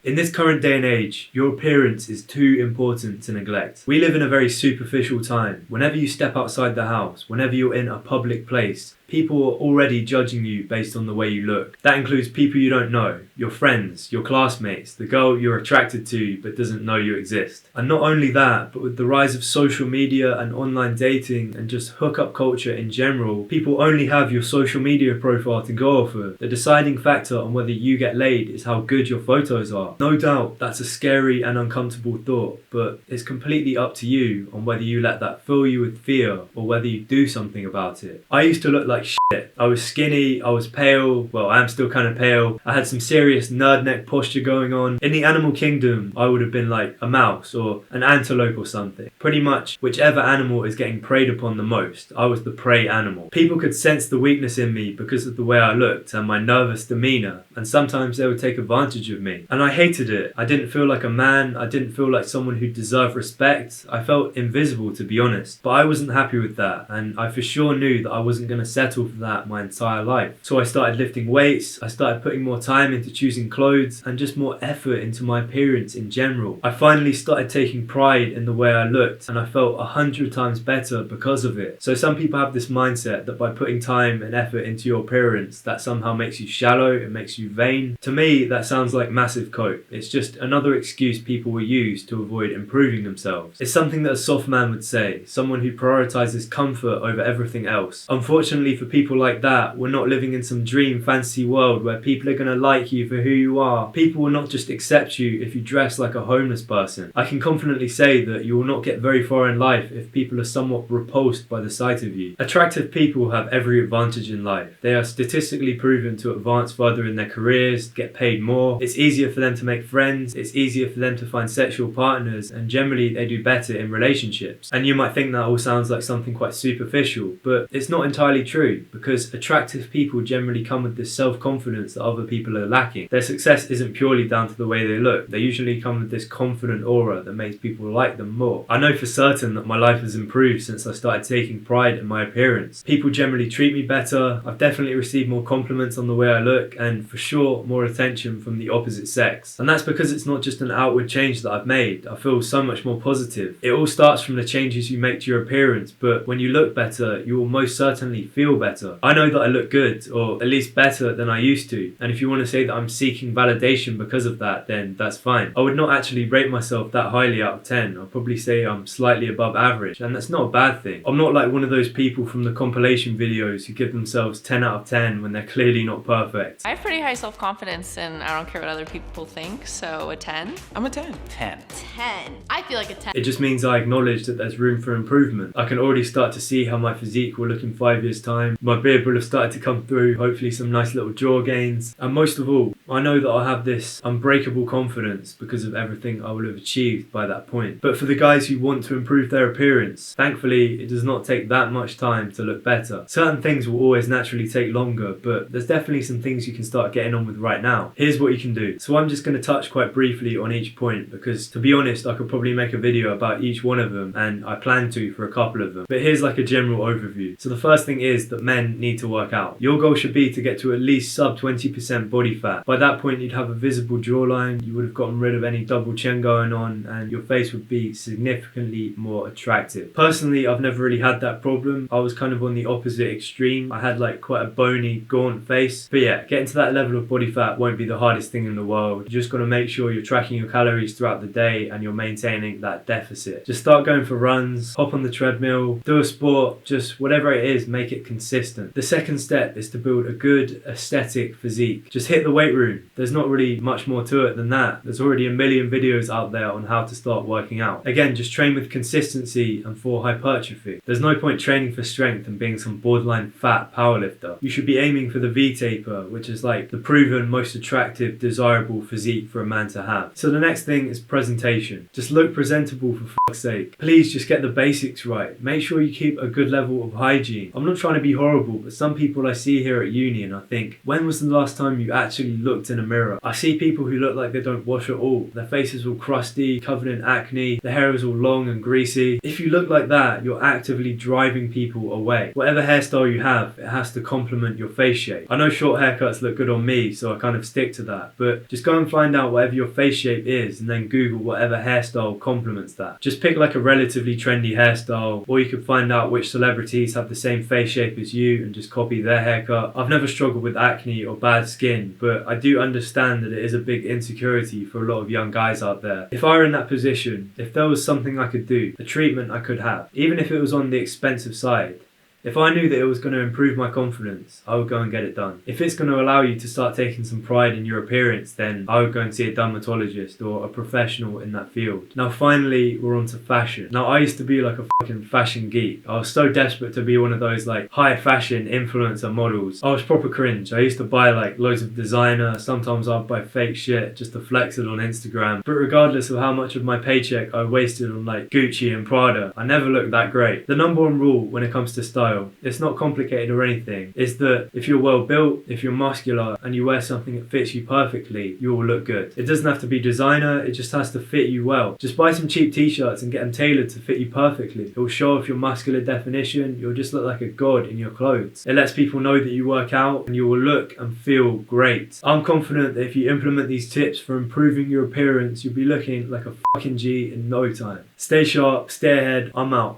In this current day and age, your appearance is too important to neglect. We live in a very superficial time. Whenever you step outside the house, whenever you're in a public place, people are already judging you based on the way you look. That includes people you don't know, your friends, your classmates, the girl you're attracted to but doesn't know you exist. And not only that, but with the rise of social media and online dating and just hookup culture in general, people only have your social media profile to go off of. The deciding factor on whether you get laid is how good your photos are. No doubt that's a scary and uncomfortable thought, but it's completely up to you on whether you let that fill you with fear or whether you do something about it. I used to look like shit. I was skinny, I was pale, well, I am still kind of pale. I had some serious nerd neck posture going on. In the animal kingdom, I would have been like a mouse or an antelope or something. Pretty much whichever animal is getting preyed upon the most, I was the prey animal. People could sense the weakness in me because of the way I looked and my nervous demeanor, and sometimes they would take advantage of me. And I hated it. I didn't feel like a man, I didn't feel like someone who deserved respect. I felt invisible, to be honest. But I wasn't happy with that, and I for sure knew that I wasn't going to settle for that my entire life. So I started lifting weights, I started putting more time into choosing clothes and just more effort into my appearance in general. I finally started taking pride in the way I looked, and I felt 100 times better because of it. So some people have this mindset that by putting time and effort into your appearance, that somehow makes you shallow, it makes you vain. To me, that sounds like massive cope. It's just another excuse people will use to avoid improving themselves. It's something that a soft man would say, someone who prioritizes comfort over everything else. Unfortunately for people like that, we're not living in some dream fantasy world where people are going to like you for who you are. People will not just accept you if you dress like a homeless person. I can confidently say that you will not get very far in life if people are somewhat repulsed by the sight of you. Attractive people have every advantage in life. They are statistically proven to advance further in their careers, get paid more. It's easier for them to make friends, it's easier for them to find sexual partners, and generally they do better in relationships. And you might think that all sounds like something quite superficial, but it's not entirely true, because attractive people generally come with this self-confidence that other people are lacking. Their success isn't purely down to the way they look. They usually come with this confident aura that makes people like them more. I know for certain that my life has improved since I started taking pride in my appearance. People generally treat me better, I've definitely received more compliments on the way I look, and for sure more attention from the opposite sex. And that's because it's not just an outward change that I've made. I feel so much more positive. It all starts from the changes you make to your appearance, but when you look better, you will most certainly feel better. I know that I look good, or at least better than I used to, and if you want to say that I'm seeking validation because of that, then that's fine. I would not actually rate myself that highly out of 10. I'll probably say I'm slightly above average, and that's not a bad thing. I'm not like one of those people from the compilation videos who give themselves 10 out of 10 when they're clearly not perfect. I have pretty high self-confidence and I don't care what other people think, so a 10. I'm a 10. 10. I feel like a 10. It just means I acknowledge that there's room for improvement. I can already start to see how my physique will look in 5 years' time. My beard will have started to come through, hopefully some nice little jaw gains. And most of all, I know that I'll have this unbreakable confidence because of everything I will have achieved by that point. But for the guys who want to improve their appearance, thankfully it does not take that much time to look better. Certain things will always naturally take longer, but there's definitely some things you can start getting on with right now. Here's what you can do. So I'm just going to touch quite briefly on each point because, to be honest, I could probably make a video about each one of them, and I plan to for a couple of them. But here's like a general overview. So the first thing is that men need to work out. Your goal should be to get to at least sub 20% body fat. By that point you'd have a visible jawline, you would have gotten rid of any double chin going on, and your face would be significantly more attractive. Personally, I've never really had that problem. I was kind of on the opposite extreme. I had like quite a bony, gaunt face. But yeah, getting to that level of body fat won't be the hardest thing in the world. You just got to make sure you're tracking your calories throughout the day and you're maintaining that deficit. Just start going for runs, hop on the treadmill, do a sport, just whatever it is, make it consistent. The second step is to build a good aesthetic physique. Just hit the weight room. There's not really much more to it than that. There's already a million videos out there on how to start working out. Again, just train with consistency and for hypertrophy. There's no point training for strength and being some borderline fat powerlifter. You should be aiming for the V-taper, which is like the proven most attractive, desirable physique for a man to have. So the next thing is presentation. Just look presentable for fuck's sake. Please just get the basics right. Make sure you keep a good level of hygiene. I'm not trying to be horrible, but some people I see here at uni and I think, when was the last time you actually looked in a mirror? I see people who look like they don't wash at all. Their face is all crusty, covered in acne, their hair is all long and greasy. If you look like that, you're actively driving people away. Whatever hairstyle you have, it has to complement your face shape. I know short haircuts look good on me, so I kind of stick to that, but just go and find out whatever your face shape is and then Google whatever hairstyle complements that. Just pick like a relatively trendy hairstyle, or you could find out which celebrities have the same face shape as you and just copy their haircut. I've never struggled with acne or bad skin, but I do understand that it is a big insecurity for a lot of young guys out there. If I were in that position, if there was something I could do, a treatment I could have, even if it was on the expensive side, if I knew that it was going to improve my confidence, I would go and get it done. If it's going to allow you to start taking some pride in your appearance, then I would go and see a dermatologist or a professional in that field. Now finally, we're on to fashion. Now I used to be like a fucking fashion geek. I was so desperate to be one of those like high fashion influencer models. I was proper cringe. I used to buy like loads of designer, sometimes I'd buy fake shit just to flex it on Instagram. But regardless of how much of my paycheck I wasted on like Gucci and Prada, I never looked that great. The number one rule when it comes to style, it's not complicated or anything, is that if you're well built, if you're muscular and you wear something that fits you perfectly, you will look good. It doesn't have to be designer, it just has to fit you well. Just buy some cheap t-shirts and get them tailored to fit you perfectly. It will show off your muscular definition, you'll just look like a god in your clothes. It lets people know that you work out and you will look and feel great. I'm confident that if you implement these tips for improving your appearance, you'll be looking like a fucking G in no time. Stay sharp, stay ahead, I'm out.